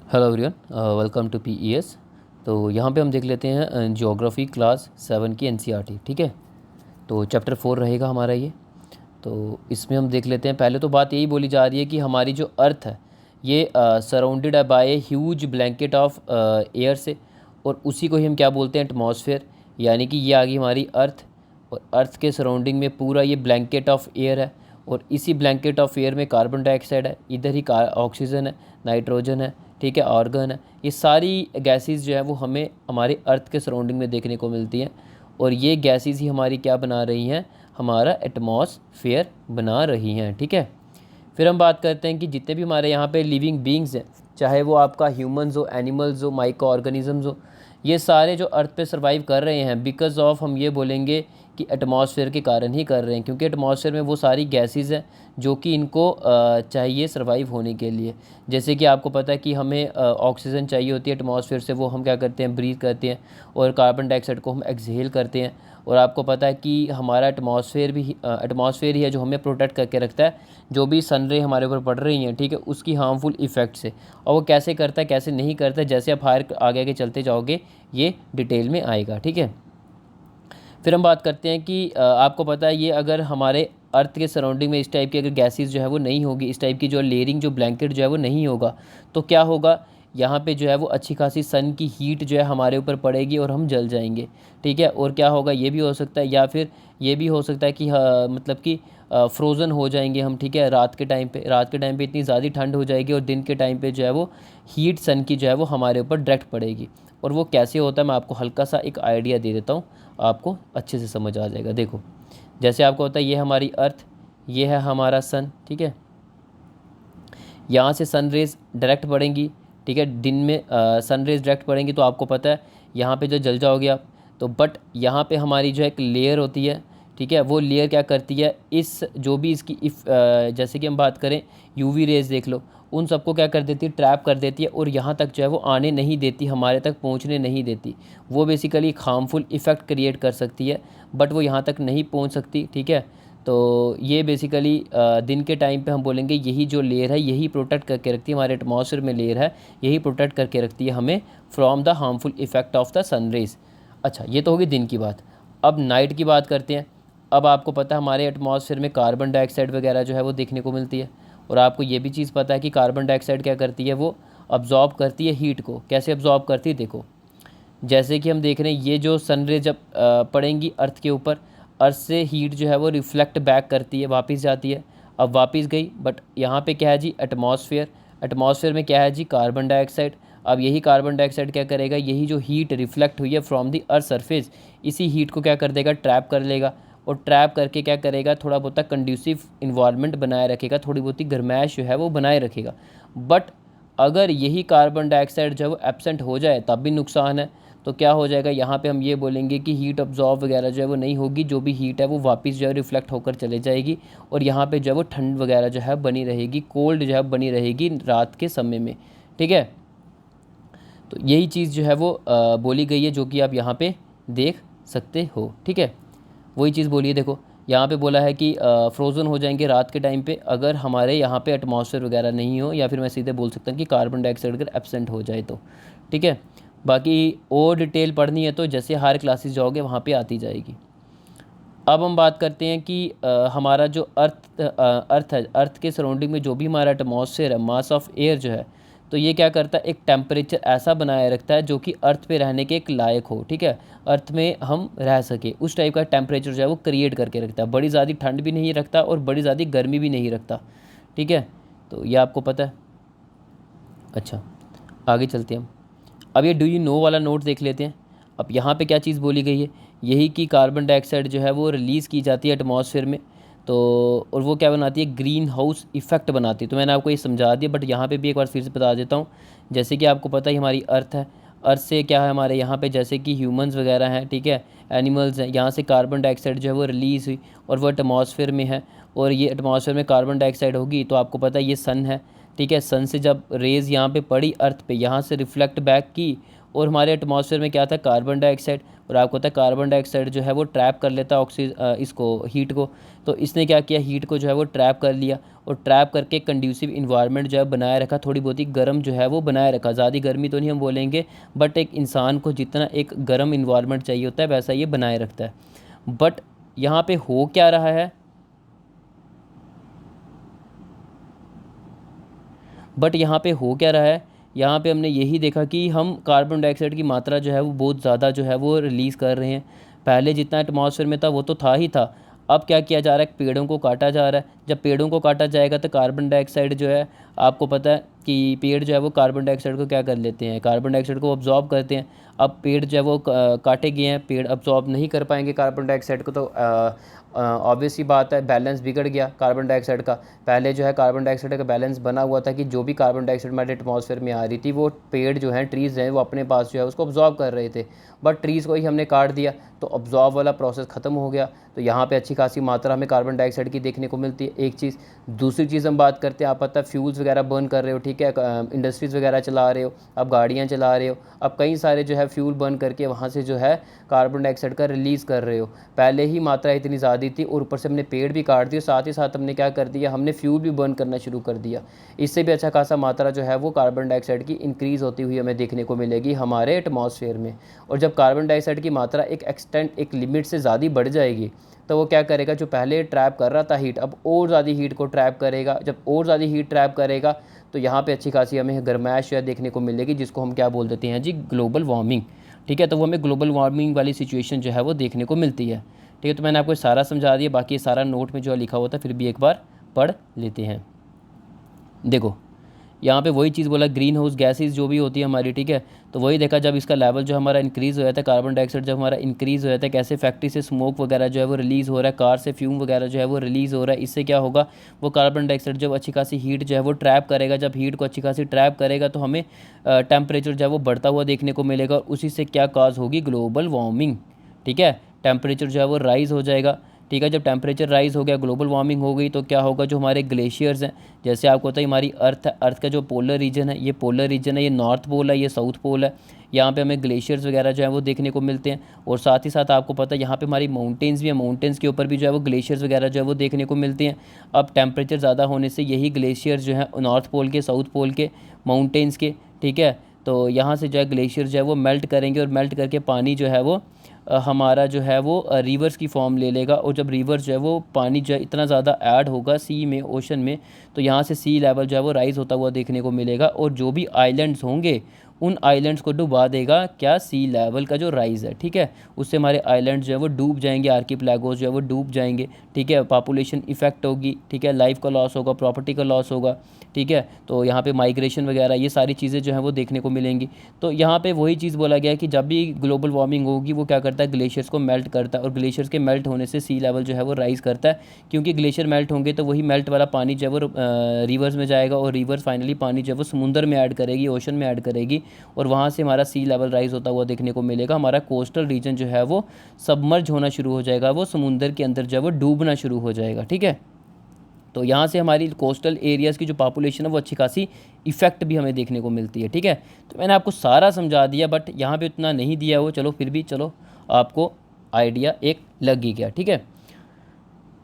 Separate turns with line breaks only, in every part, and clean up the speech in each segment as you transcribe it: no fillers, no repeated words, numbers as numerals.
Hello everyone, welcome to PES. तो यहाँ पे हम देख लेते हैं ज्योग्राफी क्लास 7 की एनसीईआरटी। ठीक है, तो चैप्टर 4 रहेगा हमारा ये। तो इसमें हम देख लेते हैं। पहले तो बात यही बोली जा रही है कि हमारी जो अर्थ है ये सराउंडेड है by a huge blanket of air से, और उसी को ही हम क्या बोलते हैं, एटमॉस्फेयर। यानी कि ये आ गई हमारी अर्थ, और अर्थ के सराउंडिंग में पूरा ये ब्लैंकेट ऑफ एयर है, और इसी ब्लैंकेट ऑफ एयर में कार्बन डाइऑक्साइड है, इधर ही ऑक्सीजन है, नाइट्रोजन है, ठीक है, आर्गन है। ये सारी गैसेस जो है वो हमें हमारे अर्थ के सराउंडिंग में देखने को मिलती हैं, और ये गैसेस ही हमारी क्या बना रही हैं, हमारा एटमॉस्फेयर बना रही हैं। ठीक है, फिर हम बात करते हैं कि जितने भी हमारे यहाँ पे लिविंग बींग्स हैं, चाहे वो आपका ह्यूमंस हो, एनिमल्स हो, माइक्रो ऑर्गेनिजम्स हो, ये सारे जो अर्थ पे सर्वाइव कर रहे हैं बिकॉज ऑफ, हम ये बोलेंगे कि एटमॉस्फेयर के कारण ही कर रहे हैं, क्योंकि एटमॉस्फेयर में वो सारी गैसेस हैं जो कि इनको चाहिए सर्वाइव होने के लिए। जैसे कि आपको पता है कि हमें ऑक्सीजन चाहिए होती है एटमॉस्फेयर से, वो हम क्या करते हैं, ब्रीथ करते हैं, और कार्बन डाइऑक्साइड को हम एक्सहेल करते हैं। और आपको पता है कि हमारा एटमॉस्फेयर ही है जो हमें प्रोटेक्ट करके रखता है, जो भी सन रे हमारे ऊपर पड़ रही हैं, ठीक है, उसकी हार्मफुल इफ़ेक्ट से। और वो कैसे करता है, कैसे नहीं करता है, जैसे आप हायर आगे आगे चलते जाओगे ये डिटेल में आएगा। ठीक है, फिर हम बात करते हैं कि आपको पता है ये अगर हमारे अर्थ के सराउंडिंग में इस टाइप की अगर गैसेस जो है वो नहीं होगी, इस टाइप की जो लेयरिंग, जो ब्लैंकेट जो है वो नहीं होगा, तो क्या होगा, यहाँ पे जो है वो अच्छी खासी सन की हीट जो है हमारे ऊपर पड़ेगी और हम जल जाएंगे। ठीक है, और क्या होगा, ये भी हो सकता है, या फिर ये भी हो सकता है कि मतलब कि फ्रोज़न हो जाएंगे हम। ठीक है, रात के टाइम पे इतनी ज़्यादा ठंड हो जाएगी, और दिन के टाइम पे जो है वो हीट सन की जो है वो हमारे ऊपर डायरेक्ट पड़ेगी। और वो कैसे होता है, मैं आपको हल्का सा एक आइडिया दे देता हूँ, आपको अच्छे से समझ आ जाएगा। देखो, जैसे आपको पता है ये हमारी अर्थ, ये है हमारा सन। ठीक है, यहाँ से सन रेज़ डायरेक्ट पड़ेंगी। ठीक है, दिन में सन रेज़ डायरेक्ट पड़ेंगी, तो आपको पता है यहाँ पे जो जल जाओगे आप। तो बट यहाँ पे हमारी जो एक लेयर होती है, ठीक है, वो लेयर क्या करती है, इस जो भी इसकी जैसे कि हम बात करें यूवी रेज़ देख लो, उन सबको क्या कर देती है, ट्रैप कर देती है, और यहाँ तक जो है वो आने नहीं देती, हमारे तक पहुँचने नहीं देती। वो बेसिकली हार्मफुल इफ़ेक्ट क्रिएट कर सकती है, बट वो यहाँ तक नहीं पहुँच सकती। ठीक है, तो ये बेसिकली दिन के टाइम पे हम बोलेंगे यही जो लेयर है यही प्रोटेक्ट करके रखती है, हमारे एटमॉस्फेयर में लेयर है यही प्रोटेक्ट करके रखती है हमें from the harmful effect of the sun rays. अच्छा, ये तो होगी दिन की बात। अब नाइट की बात करते हैं। अब आपको पता है हमारे एटमॉस्फेयर में कार्बन डाइऑक्साइड वगैरह जो है वो देखने को मिलती है, और आपको ये भी चीज़ पता है कि कार्बन डाइऑक्साइड क्या करती है, वो अब्जॉर्ब करती है हीट को। कैसे अब्जॉर्ब करती है, देखो, जैसे कि हम देख रहे हैं ये जो सन रे जब पड़ेंगी अर्थ के ऊपर, अर्थ से हीट जो है वो रिफ्लेक्ट बैक करती है, वापस जाती है। अब वापस गई, बट यहाँ पे क्या है जी, एटमॉस्फेयर में क्या है जी, कार्बन डाइऑक्साइड। अब यही कार्बन डाइऑक्साइड क्या करेगा, यही जो हीट रिफ्लेक्ट हुई है फ्रॉम दी अर्थ सरफेस, इसी हीट को क्या कर देगा, ट्रैप कर लेगा, और ट्रैप करके क्या करेगा, थोड़ा बहुत कंड्यूसिव इन्वायरमेंट बनाए रखेगा, थोड़ी बहुत गर्माइश जो है वो बनाए रखेगा। बट अगर यही कार्बन डाइऑक्साइड जो है वो एब्सेंट हो जाए तब भी नुकसान है। तो क्या हो जाएगा, यहाँ पे हम ये बोलेंगे कि हीट अब्जॉर्ब वगैरह जो है वो नहीं होगी, जो भी हीट है वो वापस जो है रिफ्लेक्ट होकर चले जाएगी, और यहाँ पे जो है वो ठंड वगैरह जो है बनी रहेगी, कोल्ड जो है बनी रहेगी रात के समय में। ठीक है, तो यही चीज़ जो है वो बोली गई है, जो कि आप यहाँ पे देख सकते हो। ठीक है, वही चीज़ बोली है, देखो यहाँ पे बोला है कि फ्रोज़न हो जाएंगे रात के टाइम पे अगर हमारे यहाँ पे एटमॉस्फेयर वगैरह नहीं हो, या फिर मैं सीधे बोल सकता हूँ कि कार्बन डाइऑक्साइड अगर एब्सेंट हो जाए तो। ठीक है, बाकी और डिटेल पढ़नी है तो जैसे हायर क्लासेस जाओगे वहाँ पे आती जाएगी। अब हम बात करते हैं कि हमारा जो अर्थ है, अर्थ के सराउंडिंग में जो भी हमारा एटमॉस्फेयर है, मास ऑफ एयर जो है, तो ये क्या करता है, एक टेम्परेचर ऐसा बनाए रखता है जो कि अर्थ पे रहने के एक लायक हो। ठीक है, अर्थ में हम रह सके उस टाइप का टेम्परेचर जो है वो क्रिएट करके रखता है। बड़ी ज़्यादा ठंड भी नहीं रखता और बड़ी ज़्यादा गर्मी भी नहीं रखता। ठीक है, तो ये आपको पता है। अच्छा, आगे चलते हैं हम। अब ये डू यू नो वाला नोट देख लेते हैं। अब यहाँ पे क्या चीज़ बोली गई है, यही कि कार्बन डाइऑक्साइड जो है वो रिलीज़ की जाती है एटमॉस्फेयर में, तो और वो क्या बनाती है, ग्रीन हाउस इफ़ेक्ट बनाती है। तो मैंने आपको ये समझा दिया, बट यहाँ पे भी एक बार फिर से बता देता हूँ। जैसे कि आपको पता है हमारी अर्थ है, अर्थ से क्या है हमारे यहाँ पे, जैसे कि ह्यूमंस वगैरह हैं, ठीक है, एनिमल्स हैं, यहाँ से कार्बन डाइऑक्साइड जो है वो रिलीज़ हुई और वो एटमॉस्फेयर में है, और ये एटमॉस्फेयर में कार्बन डाइऑक्साइड होगी, तो आपको पता है ये सन है। ठीक है, सन से जब रेज़ यहाँ पे पड़ी अर्थ पे, यहाँ से रिफ्लेक्ट बैक की, और हमारे एटमॉस्फेयर में क्या था, कार्बन डाइऑक्साइड, और आपको पता है कार्बन डाइऑक्साइड जो है वो ट्रैप कर लेता है इसको हीट को। तो इसने क्या किया, हीट को जो है वो ट्रैप कर लिया, और ट्रैप करके कंड्यूसिव इन्वायरमेंट जो है बनाए रखा, थोड़ी बहुत ही गर्म जो है वो बनाए रखा। ज़्यादा गर्मी तो नहीं हम बोलेंगे, बट एक इंसान को जितना एक गर्म इन्वायरमेंट चाहिए होता है वैसा ये बनाए रखता है। बट यहाँ पे हो क्या रहा है, यहाँ पे हमने यही देखा कि हम कार्बन डाइऑक्साइड की मात्रा जो है वो बहुत ज़्यादा जो है वो रिलीज़ कर रहे हैं। पहले जितना एटमॉस्फेयर में था वो तो था ही था, अब क्या किया जा रहा है, पेड़ों को काटा जा रहा है। जब पेड़ों को काटा जाएगा तो कार्बन डाइऑक्साइड जो है, आपको पता है कि पेड़ जो है वो कार्बन डाइऑक्साइड को क्या कर लेते हैं, कार्बन डाइऑक्साइड को अब्जॉर्ब करते हैं। अब पेड़ जो है वो काटे गए हैं, पेड़ अब्जॉर्ब नहीं कर पाएंगे कार्बन डाइऑक्साइड को, तो ऑब्वियस ही बात है बैलेंस बिगड़ गया कार्बन डाइऑक्साइड का। पहले जो है कार्बन डाइऑक्साइड का बैलेंस बना हुआ था कि जो भी कार्बन डाइऑक्साइड हमारे एटमॉस्फेयर में आ रही थी वो पेड़ जो हैं, ट्रीज़ हैं, वो अपने पास जो है उसको अब्जॉर्ब कर रहे थे। बट ट्रीज़ को ही हमने काट दिया तो अब्जॉर्ब वाला प्रोसेस ख़त्म हो गया। तो यहाँ पे अच्छी खासी मात्रा हमें कार्बन डाइऑक्साइड की देखने को मिलती है, एक चीज़। दूसरी चीज़ हम बात करते हैं, आप पता है फ्यूल्स वगैरह बर्न कर रहे हो, ठीक है, इंडस्ट्रीज़ वगैरह चला रहे हो, अब गाड़ियाँ चला रहे हो, अब कई सारे जो है फ्यूल बर्न करके वहाँ से जो है कार्बन डाइऑक्साइड का रिलीज़ कर रहे हो। पहले ही मात्रा इतनी ज़्यादा थी और ऊपर से हमने पेड़ भी काट दिए, साथ ही साथ हमने क्या कर दिया, हमने फ्यूल भी बर्न करना शुरू कर दिया। इससे भी अच्छा खासा मात्रा जो है वो कार्बन डाइऑक्साइड की इंक्रीज़ होती हुई हमें देखने को मिलेगी हमारे एटमॉस्फेयर में। और जब कार्बन डाइऑक्साइड की मात्रा एक लिमिट से ज़्यादा बढ़ जाएगी तो वो क्या करेगा, जो पहले ट्रैप कर रहा था हीट, अब और ज़्यादा हीट को ट्रैप करेगा। जब और ज़्यादा हीट ट्रैप करेगा तो यहाँ पे अच्छी खासी हमें गर्माइश जो है देखने को मिलेगी, जिसको हम क्या बोल देते हैं जी, ग्लोबल वार्मिंग। ठीक है, तो वो हमें ग्लोबल वार्मिंग वाली सिचुएशन जो है वो देखने को मिलती है। ठीक है, तो मैंने आपको सारा समझा दिया, बाकी सारा नोट में जो लिखा होता है फिर भी एक बार पढ़ लेते हैं। देखो यहाँ पे वही चीज़ बोला, ग्रीन हाउस गैसेज जो भी होती है हमारी, ठीक है, तो वही देखा जब इसका लेवल जो हमारा इंक्रीज़ हो जाता है, कार्बन डाइऑक्साइड जब हमारा इंक्रीज़ हो जाता है, कैसे फैक्ट्री से स्मोक वगैरह जो है वो रिलीज़ हो रहा है, कार से फ्यूम वगैरह जो है वो रिलीज़ हो रहा है। इससे क्या होगा, वो कार्बन डाइऑक्साइड जब अच्छी खासी हीट जो है वो ट्रैप करेगा, जब हीट को अच्छी खासी ट्रैप करेगा तो हमें टेम्परेचर जो है वो बढ़ता हुआ देखने को मिलेगा, और उसी से क्या काज होगी, ग्लोबल वार्मिंग। ठीक है, टेम्परेचर जो है वो राइज़ हो जाएगा। ठीक है, जब टेम्परेचर राइज़ हो गया, ग्लोबल वार्मिंग हो गई, तो क्या होगा, जो हमारे ग्लेशियर्स हैं, जैसे आपको पता है हमारी अर्थ का जो पोलर रीजन है, ये पोलर रीजन है, ये नॉर्थ पोल है, ये साउथ पोल है। यहाँ पे हमें ग्लेशियर्स वगैरह जो है वो देखने को मिलते हैं। और साथ ही साथ आपको पता है यहाँ पे हमारी माउंटेन्स भी हैं, माउंटेन्स के ऊपर भी जो है वो ग्लेशियर्स वगैरह जो है वो देखने को मिलते हैं। अब टेम्परेचर ज़्यादा होने से यही ग्लेशियर्स जो है नॉर्थ पोल के, साउथ पोल के, माउंटेन्स के, ठीक है, तो यहाँ से जो है ग्लेशियर जो है वो मेल्ट करेंगे, और मेल्ट करके पानी जो है वो हमारा जो है वो रिवर्स की फॉर्म ले लेगा। और जब रिवर्स जो है वो पानी जो है इतना ज़्यादा ऐड होगा सी में, ओशन में, तो यहाँ से सी लेवल जो है वो राइज़ होता हुआ देखने को मिलेगा। और जो भी आइलैंड्स होंगे उन आइलैंड्स को डुबा देगा क्या, सी लेवल का जो राइज़ है। ठीक है, उससे हमारे आइलैंड्स जो है वो डूब जाएंगे, आर्किपेलागोस जो है वो डूब जाएंगे। ठीक है, पॉपुलेशन इफेक्ट होगी, ठीक है, लाइफ का लॉस होगा, प्रॉपर्टी का लॉस होगा। ठीक है, तो यहाँ पे माइग्रेशन वगैरह ये सारी चीज़ें जो हैं वो देखने को मिलेंगी। तो यहाँ पे वही चीज़ बोला गया है कि जब भी ग्लोबल वार्मिंग होगी वो क्या करता है, ग्लेशियर्स को मेल्ट करता है, और ग्लेशियर्स के मेल्ट होने से सी लेवल जो है वो राइज़ करता है। क्योंकि ग्लेशियर मेल्ट होंगे तो वही मेल्ट वाला पानी जो है वो रिवर्स में जाएगा, और रिवर्स फाइनली पानी जो है वो समुंदर में ऐड करेगी, ओशन में ऐड करेगी, और वहाँ से हमारा सी लेवल राइज़ होता हुआ देखने को मिलेगा। हमारा कोस्टल रीजन जो है वो सबमर्ज होना शुरू हो जाएगा, वो समुंदर के अंदर जो है वो डूबना शुरू हो जाएगा। ठीक है, तो यहाँ से हमारी कोस्टल एरियाज़ की जो पॉपुलेशन है वो अच्छी खासी इफेक्ट भी हमें देखने को मिलती है। ठीक है, तो मैंने आपको सारा समझा दिया, बट यहाँ पे उतना नहीं दिया वो, चलो फिर भी चलो आपको आइडिया एक लग ही गया। ठीक है,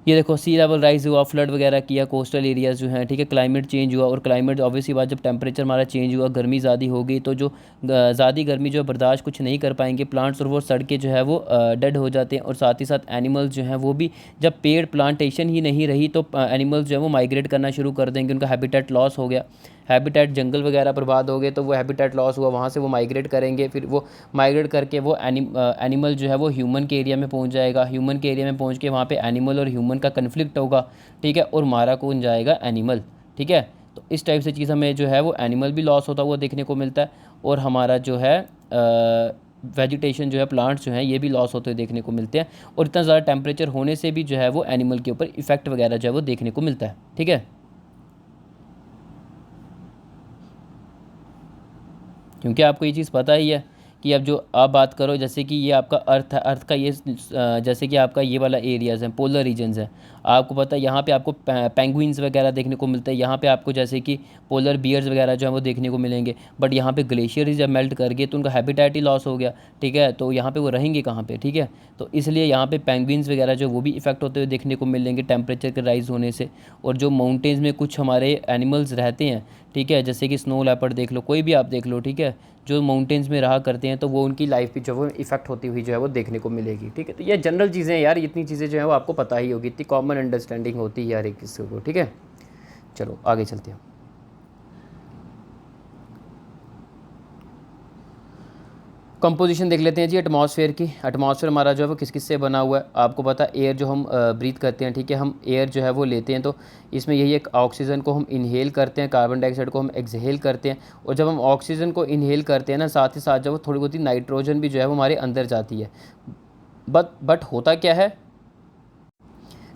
ये देखो सी लेवल राइज़ हुआ, फ्लड वगैरह किया, कोस्टल एरियाज़ जो हैं, ठीक है, क्लाइमेट चेंज हुआ, और क्लाइमेट ऑब्वियसली बात, जब टेम्परेचर हमारा चेंज हुआ, गर्मी ज़्यादा हो गई, तो जो ज़्यादा गर्मी जो बर्दाश्त कुछ नहीं कर पाएंगे प्लांट्स, और वो सड़ के जो है वो डेड हो जाते हैं। और साथ ही साथ एनिमल्स जो हैं वो भी, जब पेड़ प्लांटेशन ही नहीं रही तो एनिमल्स जो है वो माइग्रेट करना शुरू कर देंगे, उनका हैबिटेट लॉस हो गया, हैबिटेट जंगल वगैरह बर्बाद हो गए, तो वो हैबिटेट लॉस हुआ, वहाँ से वो माइग्रेट करेंगे, फिर वो माइग्रेट करके वो एनिमल जो है वो ह्यूमन के एरिया में पहुँच जाएगा, ह्यूमन के एरिया में पहुँच के वहाँ पे एनिमल और ह्यूमन का कन्फ्लिक्ट होगा। ठीक है, और मारा कौन जाएगा, एनिमल। ठीक है, तो इस टाइप से चीज़ हमें जो है वो एनिमल भी लॉस होता हुआ देखने को मिलता है, और हमारा जो है वेजिटेशन जो है, प्लांट्स जो हैं ये भी लॉस होते हुए देखने को मिलते हैं। और इतना ज़्यादा टेम्परेचर होने से भी जो है वो एनिमल के ऊपर इफेक्ट वगैरह जो है वो देखने को मिलता है। ठीक है, क्योंकि आपको ये चीज़ पता ही है कि अब जो आप बात करो जैसे कि ये आपका अर्थ है, अर्थ का ये जैसे कि आपका ये वाला एरियाज़ हैं, पोलर रीजन्स हैं, आपको पता है यहाँ पे आपको पेंगुइन्स वगैरह देखने को मिलते हैं, यहाँ पे आपको जैसे कि पोलर बियर्स वगैरह जो है वो देखने को मिलेंगे। बट यहाँ पे ग्लेशियर ही जब मेल्ट कर गए तो उनका हैबिटेट ही लॉस हो गया, ठीक है, तो यहाँ पे वो रहेंगे कहाँ पे, ठीक है। तो इसलिए यहाँ पे पेंगुइन्स वगैरह जो वो भी इफेक्ट होते हुए देखने को मिलेंगे टेम्परेचर के राइज़ होने से। और जो माउंटेन्स में कुछ हमारे एनिमल्स रहते हैं, ठीक है, जैसे कि स्नो लेपर्ड देख लो, कोई भी आप देख लो, ठीक है, जो माउंटेन्स में रहा करते हैं तो वो उनकी लाइफ भी जो वो इफेक्ट होती हुई जो है वो देखने को मिलेगी, ठीक है। तो ये जनरल चीज़ें हैं यार, इतनी चीज़ें जो है वो आपको पता ही होगी, इतनी कॉमन अंडरस्टैंडिंग होती है यार एक किसी को, ठीक है। चलो आगे चलते हैं। कंपोजिशन देख लेते हैं जी एटमॉस्फेयर की। एटमॉस्फेयर हमारा जो है वो किस किस से बना हुआ है, आपको पता है एयर जो हम ब्रीथ करते हैं, ठीक है, हम एयर जो है वो लेते हैं तो इसमें यही एक ऑक्सीजन को हम इनहेल करते हैं, कार्बन डाइऑक्साइड को हम एक्सहेल करते हैं। और जब हम ऑक्सीजन को इनहेल करते हैं ना, साथ ही साथ जब वो थोड़ी बहुत ही नाइट्रोजन भी जो है वो हमारे अंदर जाती है। बट होता क्या है,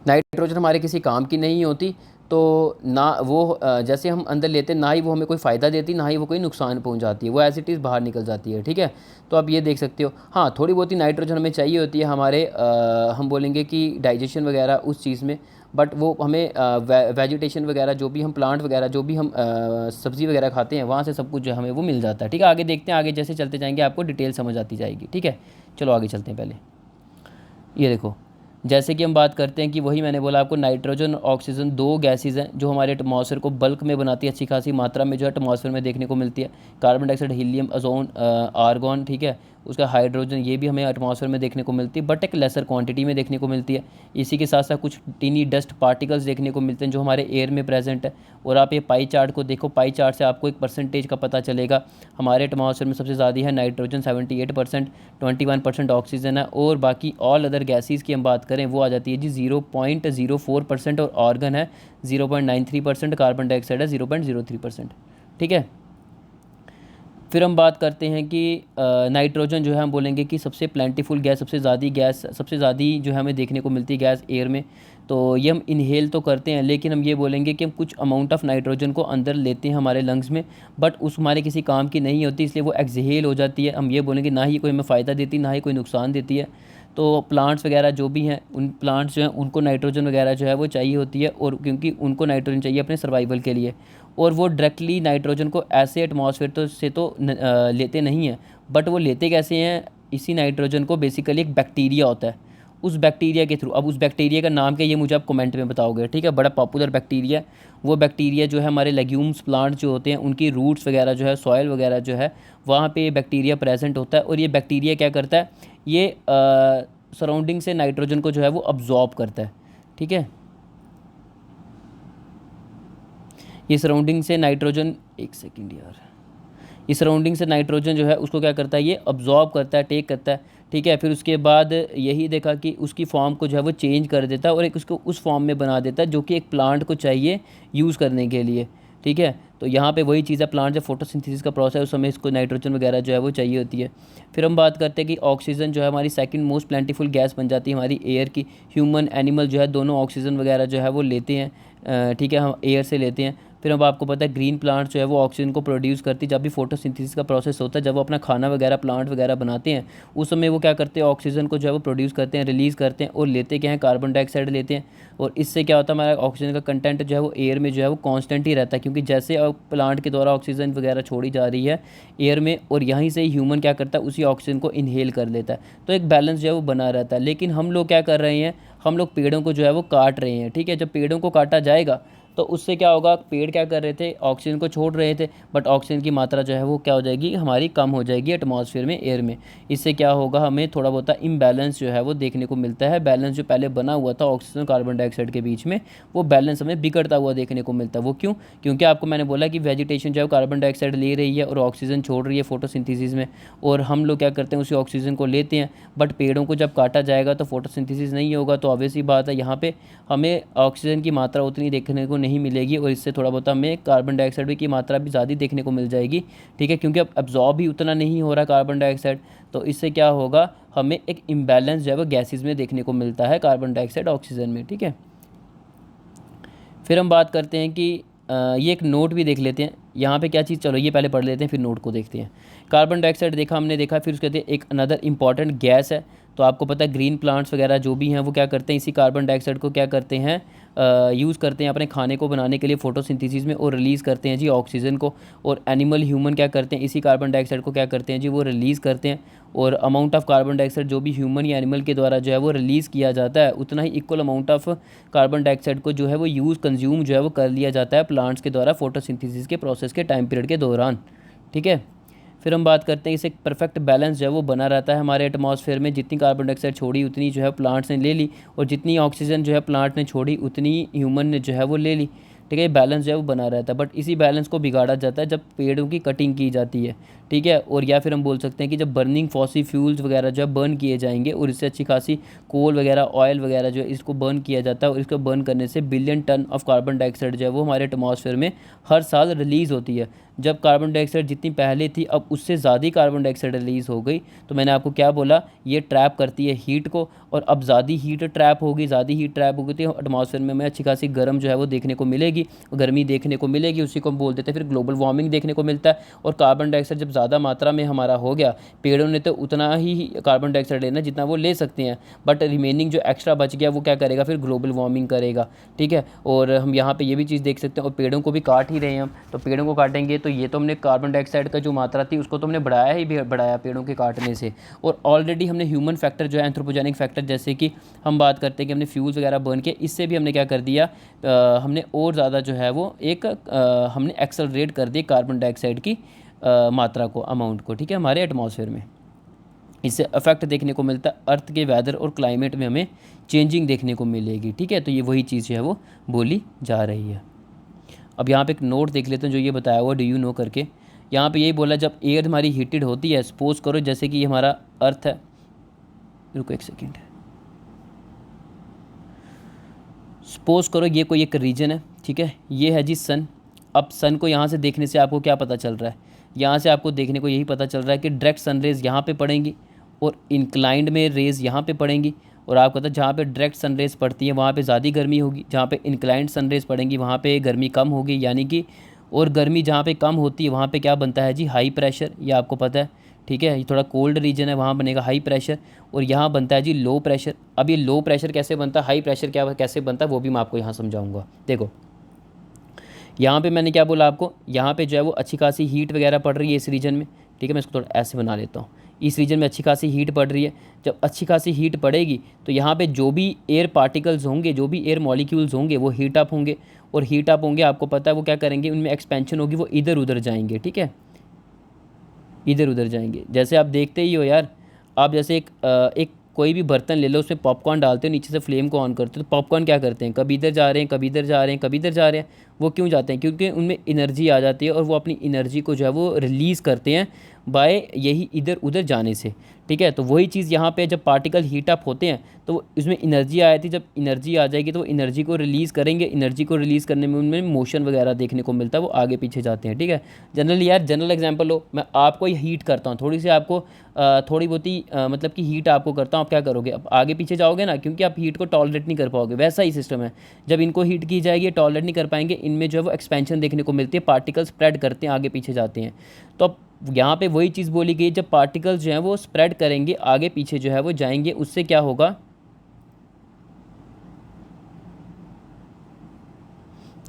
नाइट्रोजन हमारे किसी काम की नहीं होती, तो ना वो जैसे हम अंदर लेते हैं ना ही वो हमें कोई फ़ायदा देती, ना ही वो कोई नुकसान पहुंचाती है, वो एज इट इज़ बाहर निकल जाती है, ठीक है। तो आप ये देख सकते हो, हाँ थोड़ी बहुत ही नाइट्रोजन हमें चाहिए होती है हमारे हम बोलेंगे कि डाइजेशन वगैरह उस चीज़ में। बट वो हमें वेजिटेशन वगैरह जो भी हम प्लांट वगैरह जो भी हम सब्ज़ी वगैरह खाते हैं वहाँ से सब कुछ जो हमें वो मिल जाता है, ठीक है। आगे देखते हैं, आगे जैसे चलते जाएंगे आपको डिटेल समझ आती जाएगी, ठीक है। चलो आगे चलते हैं। पहले ये देखो, जैसे कि हम बात करते हैं कि वही मैंने बोला आपको, नाइट्रोजन और ऑक्सीजन दो गैसेज हैं जो हमारे एटमॉस्फेयर को बल्क में बनाती है, अच्छी खासी मात्रा में जो है एटमॉस्फेयर में देखने को मिलती है। Carbon dioxide, helium, ozone, argon, ठीक है, उसका हाइड्रोजन, ये भी हमें एटमॉस्फेयर में देखने को मिलती है, बट एक लेसर क्वांटिटी में देखने को मिलती है। इसी के साथ साथ कुछ टीनी डस्ट पार्टिकल्स देखने को मिलते हैं जो हमारे एयर में प्रेजेंट है। और आप ये पाई चार्ट को देखो, पाई चार्ट से आपको एक परसेंटेज का पता चलेगा। हमारे एटमॉस्फेयर में सबसे ज़्यादा है नाइट्रोजन 78%, 21% ऑक्सीजन है, और बाकी ऑल अदर गैसेज की हम बात करें वो आ जाती है जी 0.04%, और ऑर्गन है 0.93%, कार्बन डाइऑक्साइड है 0.03%, ठीक है। फिर हम बात करते हैं कि नाइट्रोजन जो है हम बोलेंगे कि सबसे प्लेंटीफुल गैस, सबसे ज़्यादा जो है हमें देखने को मिलती है गैस एयर में। तो ये हम इनहेल तो करते हैं, लेकिन हम ये बोलेंगे कि हम कुछ अमाउंट ऑफ नाइट्रोजन को अंदर लेते हैं हमारे लंग्स में, बट उस हमारे किसी काम की नहीं होती, इसलिए वो एक्सहेल हो जाती है। हम ये बोलेंगे ना ही कोई हमें फ़ायदा देती, ना ही कोई नुकसान देती है। तो प्लांट्स वगैरह जो भी हैं, उन प्लांट्स जो हैं उनको नाइट्रोजन वगैरह जो है वो चाहिए होती है, और क्योंकि उनको नाइट्रोजन चाहिए अपने सर्वाइवल के लिए। और वो डायरेक्टली नाइट्रोजन को ऐसे एटमॉस्फेयर से लेते नहीं हैं, बट वो लेते कैसे हैं, इसी नाइट्रोजन को बेसिकली एक बैक्टीरिया होता है, उस बैक्टीरिया के थ्रू। अब उस बैक्टीरिया का नाम क्या, ये मुझे आप कमेंट में बताओगे, ठीक है। बड़ा पॉपुलर बैक्टीरिया, वो बैक्टीरिया जो है हमारे लेग्यूम्स प्लांट जो होते हैं उनकी रूट्स वगैरह जो है, सॉयल वगैरह जो है, वहाँ पे ये बैक्टीरिया प्रेजेंट होता है। और ये बैक्टीरिया क्या करता है, ये सराउंडिंग से नाइट्रोजन को जो है वो अब्जॉर्ब करता है, ठीक है। ये सराउंडिंग से नाइट्रोजन, एक सेकंड यार, ये सराउंडिंग से नाइट्रोजन जो है उसको क्या करता है, ये अब्जॉर्ब करता है, टेक करता है, ठीक है। फिर उसके बाद यही देखा कि उसकी फॉर्म को जो है वो चेंज कर देता है और एक उसको उस फॉर्म में बना देता है जो कि एक प्लांट को चाहिए यूज़ करने के लिए, ठीक है। तो यहाँ पे वही चीज़ है, प्लांट जब फोटोसिंथेसिस का प्रोसेस है उस समय इसको नाइट्रोजन वगैरह जो है वो चाहिए होती है। फिर हम बात करते हैं कि ऑक्सीजन जो है हमारी सेकंड मोस्ट प्लेंटीफुल गैस बन जाती है हमारी एयर की। ह्यूमन, एनिमल जो है दोनों ऑक्सीजन वगैरह जो है वो लेते हैं, ठीक है, हम एयर से लेते हैं। फिर अब आपको पता है ग्रीन प्लांट जो है वो ऑक्सीजन को प्रोड्यूस करती है, जब भी फोटोसिंथेसिस का प्रोसेस होता है, जब वो अपना खाना वगैरह प्लांट वगैरह बनाते हैं उस समय वो क्या करते हैं, ऑक्सीजन को जो है वो प्रोड्यूस करते हैं, रिलीज़ करते हैं, और लेते क्या है, कार्बन डाइऑक्साइड लेते हैं। और इससे क्या होता है, हमारा ऑक्सीजन का कंटेंट जो है वो एयर में जो है वो कांस्टेंट ही रहता है, क्योंकि जैसे प्लांट के द्वारा ऑक्सीजन वगैरह छोड़ी जा रही है एयर में, और यहीं से ह्यूमन क्या करता है, उसी ऑक्सीजन को इनहेल कर लेता है, तो एक बैलेंस जो है वो बना रहता है। लेकिन हम लोग क्या कर रहे हैं, हम लोग पेड़ों को जो है वो काट रहे हैं, ठीक है। जब पेड़ों को काटा जाएगा तो उससे क्या होगा, पेड़ क्या कर रहे थे, ऑक्सीजन को छोड़ रहे थे, बट ऑक्सीजन की मात्रा जो है वो क्या हो जाएगी, हमारी कम हो जाएगी एटमॉस्फेयर में, एयर में। इससे क्या होगा, हमें थोड़ा बहुत इम्बैलेंस जो है वो देखने को मिलता है। बैलेंस जो पहले बना हुआ था ऑक्सीजन और कार्बन डाइऑक्साइड के बीच में, वो बैलेंस हमें बिगड़ता हुआ देखने को मिलता है। वो क्यों, क्योंकि आपको मैंने बोला कि वेजिटेशन जो है कार्बन डाइऑक्साइड ले रही है और ऑक्सीजन छोड़ रही है फोटोसिंथेसिस में, और हम लोग क्या करते हैं, उसी ऑक्सीजन को लेते हैं। बट पेड़ों को जब काटा जाएगा तो फोटोसिंथेसिस नहीं होगा, तो ऑब्वियस ही बात है यहाँ पे हमें ऑक्सीजन की मात्रा उतनी देखने को नहीं मिलेगी, और इससे थोड़ा बहुत हमें कार्बन डाइऑक्साइड की मात्रा भी ज़्यादा देखने को मिल जाएगी, ठीक है, क्योंकि अब एब्जॉर्ब भी उतना नहीं हो रहा कार्बन डाइऑक्साइड। तो इससे क्या होगा, हमें एक इम्बैलेंस जो है वो गैसेज में देखने को मिलता है, कार्बन डाइऑक्साइड ऑक्सीजन में, ठीक है। फिर हम बात करते हैं कि ये एक नोट भी देख लेते हैं यहाँ पे क्या चीज़, चलो ये पहले पढ़ लेते हैं फिर नोट को देखते हैं। कार्बन डाइऑक्साइड देखा हमने, देखा फिर उसके कहते हैं एक अनदर इंपॉर्टेंट गैस है। तो आपको पता है ग्रीन प्लांट्स वगैरह जो भी हैं वो क्या करते हैं, इसी कार्बन डाइऑक्साइड को क्या करते हैं, यूज़ करते हैं अपने खाने को बनाने के लिए फोटोसिंथेसिस में, और रिलीज़ करते हैं जी ऑक्सीजन को। और एनिमल ह्यूमन क्या करते हैं, इसी कार्बन डाइऑक्साइड को क्या करते हैं जी, वो रिलीज़ करते हैं। और अमाउंट ऑफ कार्बन डाइऑक्साइड जो भी ह्यूमन या एनिमल के द्वारा जो है वो रिलीज़ किया जाता है, उतना ही equal amount of carbon dioxide को जो है वो यूज़ कंज्यूम जो है वो कर लिया जाता है प्लांट्स के द्वारा फोटोसिंथेसिस के प्रोसेस के टाइम पीरियड के दौरान। ठीक है, फिर हम बात करते हैं इसे परफेक्ट बैलेंस जो है वो बना रहता है हमारे एटमॉस्फेयर में। जितनी कार्बन डाइऑक्साइड छोड़ी उतनी जो है प्लांट्स ने ले ली, और जितनी ऑक्सीजन जो है प्लांट ने छोड़ी उतनी ह्यूमन ने जो है वो ले ली। ठीक है, बैलेंस जो है वो बना रहता है। बट इसी बैलेंस को बिगाड़ा जाता है जब पेड़ों की कटिंग की जाती है। ठीक है, और या फिर हम बोल सकते हैं कि जब बर्निंग फॉसिल फ्यूल्स वगैरह जो है बर्न किए जाएंगे, और इससे अच्छी खासी कोल वगैरह ऑयल वगैरह जो है इसको बर्न किया जाता है, और इसको बर्न करने से billion ton of carbon dioxide जो है वो हमारे एटमॉस्फेयर में हर साल रिलीज़ होती है। जब कार्बन डाइऑक्साइड जितनी पहले थी अब उससे ज़्यादा कार्बन डाइऑक्साइड रिलीज़ हो गई। तो मैंने आपको क्या बोला, ये ट्रैप करती है हीट को, और अब ज़्यादा हीट ट्रैप होगी, ज़्यादा हीट ट्रैप होगी तो एटमॉस्फेयर में हमें अच्छी खासी गर्म जो है वो देखने को मिलेगी, गर्मी देखने को मिलेगी। उसी को हम बोल देते हैं फिर ग्लोबल वार्मिंग देखने को मिलता है। और कार्बन डाइऑक्साइड जब ज़्यादा मात्रा में हमारा हो गया, पेड़ों ने तो उतना ही कार्बन डाइऑक्साइड लेना जितना वो ले सकते हैं, बट रिमेनिंग जो एक्स्ट्रा बच गया वो क्या करेगा, फिर ग्लोबल वार्मिंग करेगा। ठीक है, और हम यहाँ पे ये भी चीज़ देख सकते हैं, और पेड़ों को भी काट ही रहे हैं हम। तो पेड़ों को काटेंगे तो ये तो हमने कार्बन डाइऑक्साइड का जो मात्रा थी उसको तो हमने बढ़ाया ही बढ़ाया पेड़ों के काटने से। और ऑलरेडी हमने ह्यूमन फैक्टर जो है एंथ्रोपोजेनिक फैक्टर, जैसे कि हम बात करते हैं कि हमने फ्यूल्स वगैरह बर्न किए, इससे भी हमने क्या कर दिया, हमने और ज़्यादा जो है वो एक हमने एक्सेलरेट कर दी कार्बन डाइऑक्साइड की मात्रा को, अमाउंट को। ठीक है, हमारे एटमॉस्फेयर में इससे अफेक्ट देखने को मिलता है। अर्थ के वेदर और क्लाइमेट में हमें चेंजिंग देखने को मिलेगी। ठीक है, तो ये वही चीज़ जो है वो बोली जा रही है। अब यहाँ पे एक नोट देख लेते हैं जो ये बताया हुआ डू यू नो करके। यहाँ पे यही बोला जब एयर हमारी हीटेड होती है, सपोज करो जैसे कि ये हमारा अर्थ है, रुको एक सेकेंड, सपोज करो ये कोई एक रीजन है। ठीक है, ये है जी सन। अब सन को यहाँ से देखने से आपको क्या पता चल रहा है, यहाँ से आपको देखने को यही पता चल रहा है कि डायरेक्ट सन रेज़ यहाँ पे पड़ेंगी और इंक्लाइंड में रेज़ यहाँ पे पड़ेंगी। और आपको पता है जहाँ पे डायरेक्ट सन रेज़ पड़ती है वहाँ पे ज़्यादा गर्मी होगी, जहाँ पे इंक्लाइंड सन रेज़ पड़ेंगी वहाँ पे गर्मी कम होगी। यानी कि और गर्मी जहाँ पे कम होती है वहाँ पे क्या बनता है जी, हाई प्रेशर, ये आपको पता है। ठीक है, ये थोड़ा कोल्ड रीजन है, वहाँ बनेगा हाई प्रेशर, और यहाँ बनता है जी लो प्रेशर। अब ये लो प्रेशर कैसे बनता है, हाई प्रेशर क्या कैसे बनता है, वो भी मैं आपको यहाँ समझाऊंगा। देखो यहाँ पे मैंने क्या बोला आपको, यहाँ पे जो है वो अच्छी खासी हीट वगैरह पड़ रही है इस रीजन में। ठीक है, मैं इसको थोड़ा ऐसे बना लेता हूँ। इस रीजन में अच्छी खासी हीट पड़ रही है। जब अच्छी खासी हीट पड़ेगी तो यहाँ पे जो भी एयर पार्टिकल्स होंगे, जो भी एयर मॉलिक्यूल्स होंगे वो हीट अप होंगे, और हीट अप होंगे आपको पता है वो क्या करेंगे, उनमें एक्सपेंशन होगी, वो इधर उधर जाएंगे। ठीक है, इधर उधर जाएंगे। जैसे आप देखते ही हो यार, आप जैसे एक कोई भी बर्तन ले लो, उसमें पॉपकॉर्न डालते हो, नीचे से फ्लेम को ऑन करते हो, तो पॉपकॉर्न क्या करते हैं, कभी इधर जा रहे हैं, कभी इधर जा रहे हैं, कभी इधर जा रहे हैं। वो क्यों जाते हैं, क्योंकि उनमें एनर्जी आ जाती है, और वो अपनी एनर्जी को जो है वो रिलीज़ करते हैं बाय यही इधर उधर जाने से। ठीक है, तो वही चीज़ यहाँ पे जब पार्टिकल हीट अप होते हैं तो इसमें एनर्जी आ जाती है। जब एनर्जी आ जाएगी तो वो एनर्जी को रिलीज़ करेंगे। एनर्जी को रिलीज़ करने में उनमें मोशन वगैरह देखने को मिलता है, वो आगे पीछे जाते हैं। ठीक है, जनरली यार जनरल एग्जांपल लो, मैं आपको ही हीट करता हूँ थोड़ी सी, आपको थोड़ी बहुत ही मतलब कि हीट आपको करता हूँ, आप क्या करोगे, अब आगे पीछे जाओगे ना, क्योंकि आप हीट को टॉलरेट नहीं कर पाओगे। वैसा ही सिस्टम है, जब इनको हीट की जाएगी टॉलरेट नहीं कर पाएंगे, इनमें जो है वो एक्सपेंशन देखने को मिलती है, पार्टिकल स्प्रेड करते हैं, आगे पीछे जाते हैं। तो अब यहाँ पे वही चीज़ बोली गई, जब पार्टिकल्स जो हैं वो स्प्रेड करेंगे, आगे पीछे जो है वो जाएंगे, उससे क्या होगा,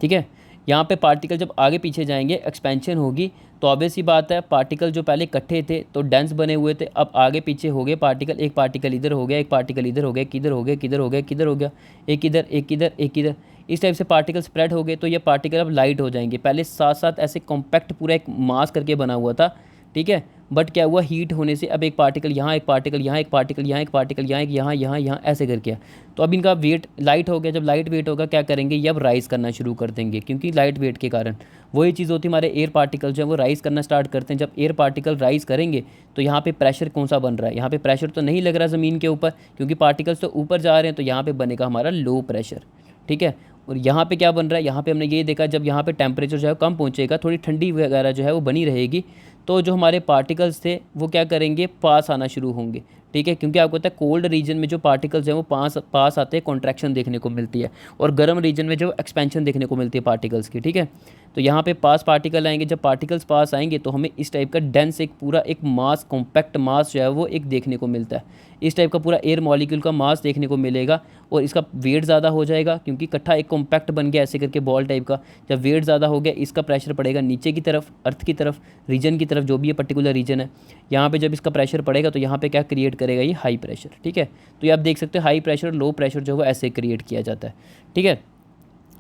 ठीक है, यहाँ पे पार्टिकल जब आगे पीछे जाएंगे एक्सपेंशन होगी, तो ऑब्वियस ही बात है पार्टिकल जो पहले इकट्ठे थे तो डेंस बने हुए थे, अब आगे पीछे हो गए पार्टिकल, एक पार्टिकल इधर हो गया, एक पार्टिकल इधर हो गया, किधर हो गया, किधर हो गया, किधर हो गया, एक इधर, एक इधर, एक इधर, इस टाइप से पार्टिकल स्प्रेड हो गए। तो ये पार्टिकल अब लाइट हो जाएंगे। पहले साथ साथ ऐसे कॉम्पैक्ट पूरा एक मास करके बना हुआ था। ठीक है, बट क्या हुआ, हीट होने से अब एक पार्टिकल यहाँ, एक पार्टिकल यहाँ, एक पार्टिकल यहाँ, एक पार्टिकल यहाँ, एक यहाँ, यहाँ, यहाँ, ऐसे करके। तो अब इनका वेट लाइट हो गया। जब लाइट वेट होगा क्या करेंगे, ये अब राइज़ करना शुरू कर देंगे, क्योंकि लाइट वेट के कारण वही चीज़ होती है, हमारे एयर पार्टिकल जो है वो राइज़ करना स्टार्ट करते हैं। जब एयर पार्टिकल राइज़ करेंगे तो यहाँ पे प्रेशर कौन सा बन रहा है, यहाँ पे प्रेशर तो नहीं लग रहा ज़मीन के ऊपर, क्योंकि पार्टिकल्स तो ऊपर जा रहे हैं, तो यहाँ पे बनेगा हमारा लो प्रेशर। ठीक है, और यहाँ पे क्या बन रहा है, यहाँ पे हमने ये देखा जब यहाँ पे टेम्परेचर जो है कम पहुँचेगा, थोड़ी ठंडी वगैरह जो है वो बनी रहेगी, तो जो हमारे पार्टिकल्स थे वो क्या करेंगे, पास आना शुरू होंगे। ठीक है, क्योंकि आपको पता है कोल्ड रीजन में जो पार्टिकल्स हैं वो पास आते हैं, कॉन्ट्रैक्शन देखने को मिलती है, और गर्म रीजन में जो एक्सपेंशन देखने को मिलती है पार्टिकल्स की, ठीक है। तो यहाँ पे पास पार्टिकल आएंगे, जब पार्टिकल्स पास आएंगे तो हमें इस टाइप का डेंस एक पूरा एक मास, कॉम्पैक्ट मास जो है वो एक देखने को मिलता है। इस टाइप का पूरा एयर मॉलिक्यूल का मास देखने को मिलेगा, और इसका वेट ज़्यादा हो जाएगा क्योंकि इकट्ठा एक कॉम्पैक्ट बन गया ऐसे करके बॉल टाइप का। जब वेट ज़्यादा हो गया, इसका प्रेशर पड़ेगा नीचे की तरफ, अर्थ की तरफ, रीजन की तरफ, जो भी ये पर्टिकुलर रीजन है। यहाँ पे जब इसका प्रेशर पड़ेगा तो यहाँ पे क्या क्रिएट करेगा, ये हाई प्रेशर, ठीक है। तो ये आप देख सकते हो हाई प्रेशर, लो प्रेशर जो है वो ऐसे क्रिएट किया जाता है, ठीक है।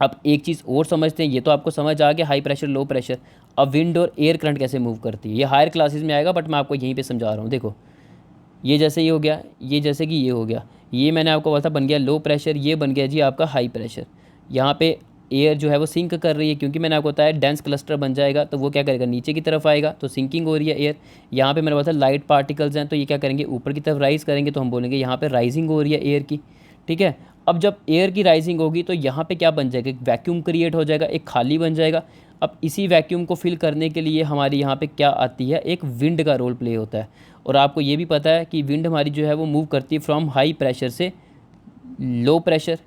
अब एक चीज़ और समझते हैं, ये तो आपको समझ आ गया हाई प्रेशर लो प्रेशर। अब विंड और एयर करंट कैसे मूव करती है, ये हायर क्लासेस में आएगा, बट मैं आपको यहीं पे समझा रहा हूँ। देखो ये जैसे ये हो गया, ये जैसे कि ये हो गया, ये मैंने आपको बोला था बन गया लो प्रेशर, ये बन गया जी आपका हाई प्रेशर। यहाँ पे एयर जो है वो सिंक कर रही है, क्योंकि मैंने आपको बताया डेंस क्लस्टर बन जाएगा, तो वो क्या करेगा, नीचे की तरफ आएगा, तो सिंकिंग हो रही है एयर। यहाँ पे मैंने बताया लाइट पार्टिकल्स हैं, तो ये क्या करेंगे, ऊपर की तरफ राइज करेंगे, तो हम बोलेंगे यहाँ पे राइजिंग हो रही है एयर की, ठीक है। अब जब एयर की राइजिंग होगी तो यहाँ पे क्या बन जाएगा, एक वैक्यूम क्रिएट हो जाएगा, एक खाली बन जाएगा। अब इसी वैक्यूम को फिल करने के लिए हमारी यहाँ पे क्या आती है, एक विंड का रोल प्ले होता है। और आपको ये भी पता है कि विंड हमारी जो है वो मूव करती है फ्रॉम हाई प्रेशर से लो प्रेशर,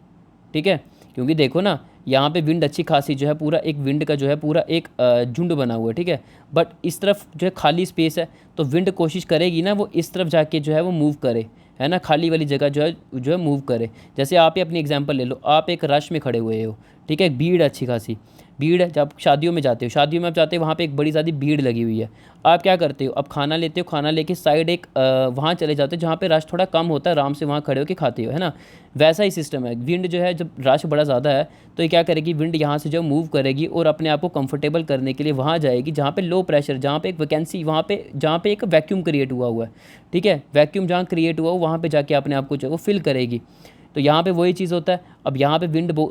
ठीक है। क्योंकि देखो ना यहाँ पे विंड अच्छी खासी जो है पूरा एक विंड का जो है पूरा एक झुंड बना हुआ है, ठीक है। बट इस तरफ जो है खाली स्पेस है, तो विंड कोशिश करेगी ना वो इस तरफ जाके जो है वो मूव करे, है ना, खाली वाली जगह जो है मूव करे। जैसे आप ही अपनी एग्जांपल ले लो, आप एक रश में खड़े हुए हो, ठीक है, एक भीड़ अच्छी खासी भीड़ है। जब शादियों में जाते हो, शादियों में आप जाते हो, वहाँ पे एक बड़ी ज़्यादा भीड़ लगी हुई है। आप क्या करते हो, अब खाना लेते हो, खाना लेके साइड एक वहाँ चले जाते हो जहाँ पे रश थोड़ा कम होता है, आराम से वहाँ खड़े होकर खाते हो, है ना। वैसा ही सिस्टम है, विंड जो है जब रश बड़ा ज़्यादा है तो ये क्या करेगी, विंड यहाँ से जो मूव करेगी और अपने आप को कंफर्टेबल करने के लिए वहाँ जाएगी जहाँ पे लो प्रेशर, जहाँ पे एक वैकेंसी, वहाँ पे जहाँ पे एक वैक्यूम क्रिएट हुआ है, ठीक है। वैक्यूम जहाँ क्रिएट हुआ हो वहाँ पे जाके अपने आप को जो है वो फिल करेगी। तो यहाँ पे वही चीज़ होता है। अब यहाँ पे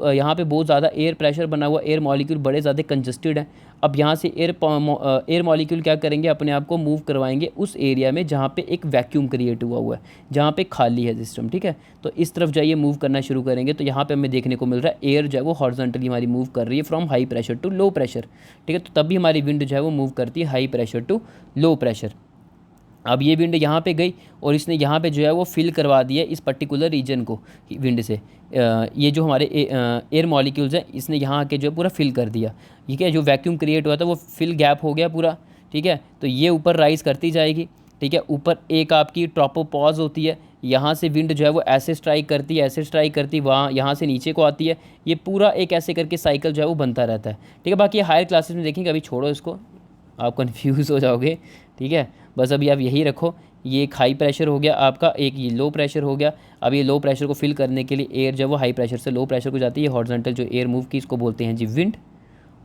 यहाँ पे बहुत ज़्यादा एयर प्रेशर बना हुआ, एयर मॉलिक्यूल बड़े ज़्यादा कंजस्टेड हैं। अब यहाँ से एयर मॉलिक्यूल क्या करेंगे, अपने आप को मूव करवाएंगे उस एरिया में जहाँ पे एक वैक्यूम क्रिएट हुआ है, जहाँ पे खाली है सिस्टम, ठीक है। तो इस तरफ जाइए मूव करना शुरू करेंगे, तो यहाँ पे हमें देखने को मिल रहा है एयर जो है वो हॉरिजॉन्टली हमारी मूव कर रही है from high pressure to low pressure, ठीक है। तो तभी हमारी विंड जो है वो मूव करती है high pressure to low pressure. अब ये विंड यहाँ पे गई और इसने यहाँ पे जो है वो फिल करवा दिया इस पर्टिकुलर रीजन को विंड से। ये जो हमारे एयर मॉलिक्यूल्स हैं इसने यहाँ आके जो है पूरा फिल कर दिया, ठीक है। जो वैक्यूम क्रिएट हुआ था वो फिल गैप हो गया पूरा, ठीक है। तो ये ऊपर राइज करती जाएगी, ठीक है। ऊपर एक आपकी ट्रोपोपॉज होती है, यहाँ से विंड जो है वो ऐसे स्ट्राइक करती है, ऐसे स्ट्राइक करती, वहाँ यहाँ से नीचे को आती है। ये पूरा एक ऐसे करके साइकिल जो है वो बनता रहता है, ठीक है। बाकी हायर क्लासेस में देखेंगे, अभी छोड़ो इसको, आप कन्फ्यूज़ हो जाओगे, ठीक है। बस अभी आप यही रखो, ये एक हाई प्रेशर हो गया आपका, एक ये लो प्रेशर हो गया। अब ये लो प्रेशर को फिल करने के लिए एयर जब वो हाई प्रेशर से लो प्रेशर को जाती है, हॉरिजॉन्टल जो एयर मूव की इसको बोलते हैं जी विंड।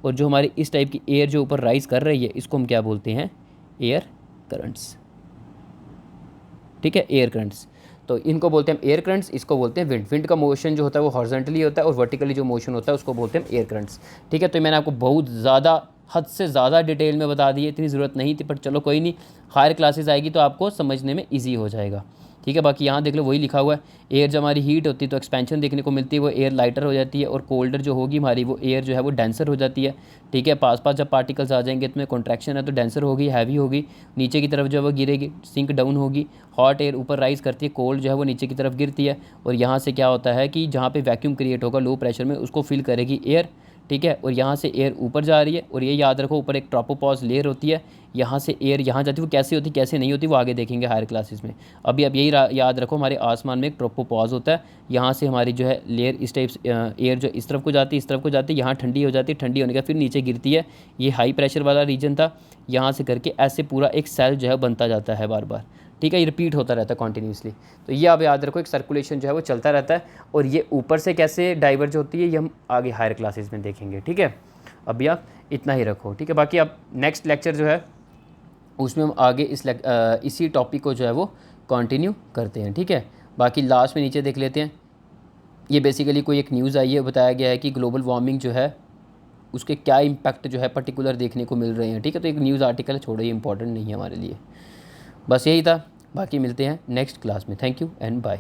और जो हमारी इस टाइप की एयर जो ऊपर राइज कर रही है इसको हम क्या बोलते हैं, एयर करंट्स, ठीक है, एयर करंट्स। तो इनको बोलते हैं एयर करंट्स, इसको बोलते हैं विंड। विंड का मोशन जो होता है वो हॉरिजॉन्टली होता है और वर्टिकली जो मोशन होता है उसको बोलते हैं एयर करंट्स, ठीक है। तो मैंने आपको बहुत ज़्यादा, हद से ज़्यादा डिटेल में बता दी है, इतनी ज़रूरत नहीं थी, पर चलो कोई नहीं, हायर क्लासेस आएगी तो आपको समझने में ईजी हो जाएगा, ठीक है। बाकी यहाँ देख लो वही लिखा हुआ है, एयर जब हमारी हीट होती है तो एक्सपेंशन देखने को मिलती है, वो एयर लाइटर हो जाती है, और कोल्डर जो होगी हमारी वो एयर जो है वो डेंसर हो जाती है, ठीक है। पास जब पार्टिकल्स आ जाएंगे इसमें कॉन्ट्रैक्शन है तो डेंसर होगी, हैवी होगी, नीचे की तरफ जो है वो गिरेगी, सिंक डाउन होगी। हॉट एयर ऊपर राइज करती है, कोल्ड जो है वो नीचे की तरफ गिरती है, और यहाँ से क्या होता है कि जहाँ पे वैक्यूम क्रिएट होगा लो प्रेशर में उसको फिल करेगी एयर, ठीक है। और यहाँ से एयर ऊपर जा रही है, और ये याद रखो ऊपर एक ट्रोपोपॉज लेयर होती है, यहाँ से एयर यहाँ जाती है, वो कैसे होती कैसे नहीं होती वो आगे देखेंगे हायर क्लासेस में। अभी अब यही याद रखो, हमारे आसमान में एक ट्रोपोपॉज होता है, यहाँ से हमारी जो है लेयर इस टाइप एयर जो इस तरफ को जाती है, इस तरफ को जाती है, यहाँ ठंडी हो जाती है, ठंडी होने के फिर नीचे गिरती है। ये हाई प्रेशर वाला रीजन था, यहाँ से करके ऐसे पूरा एक सेल जो है बनता जाता है बार बार, ठीक है। ये रिपीट होता रहता है कॉन्टीन्यूसली। तो ये आप याद रखो, एक सर्कुलेशन जो है वो चलता रहता है, और ये ऊपर से कैसे डाइवर्ज होती है ये हम आगे हायर क्लासेस में देखेंगे, ठीक है। अभी आप इतना ही रखो, ठीक है। बाकी अब नेक्स्ट लेक्चर जो है उसमें हम आगे इसी टॉपिक को जो है वो कंटिन्यू करते हैं, ठीक है। बाकी लास्ट में नीचे देख लेते हैं, ये बेसिकली कोई एक न्यूज़ आई है, बताया गया है कि ग्लोबल वार्मिंग जो है उसके क्या इम्पैक्ट जो है पर्टिकुलर देखने को मिल रहे हैं, ठीक है। तो एक न्यूज़ आर्टिकल है, छोड़ो ये इंपॉर्टेंट नहीं है हमारे लिए, बस यही था। बाकी मिलते हैं नेक्स्ट क्लास में। Thank you and bye.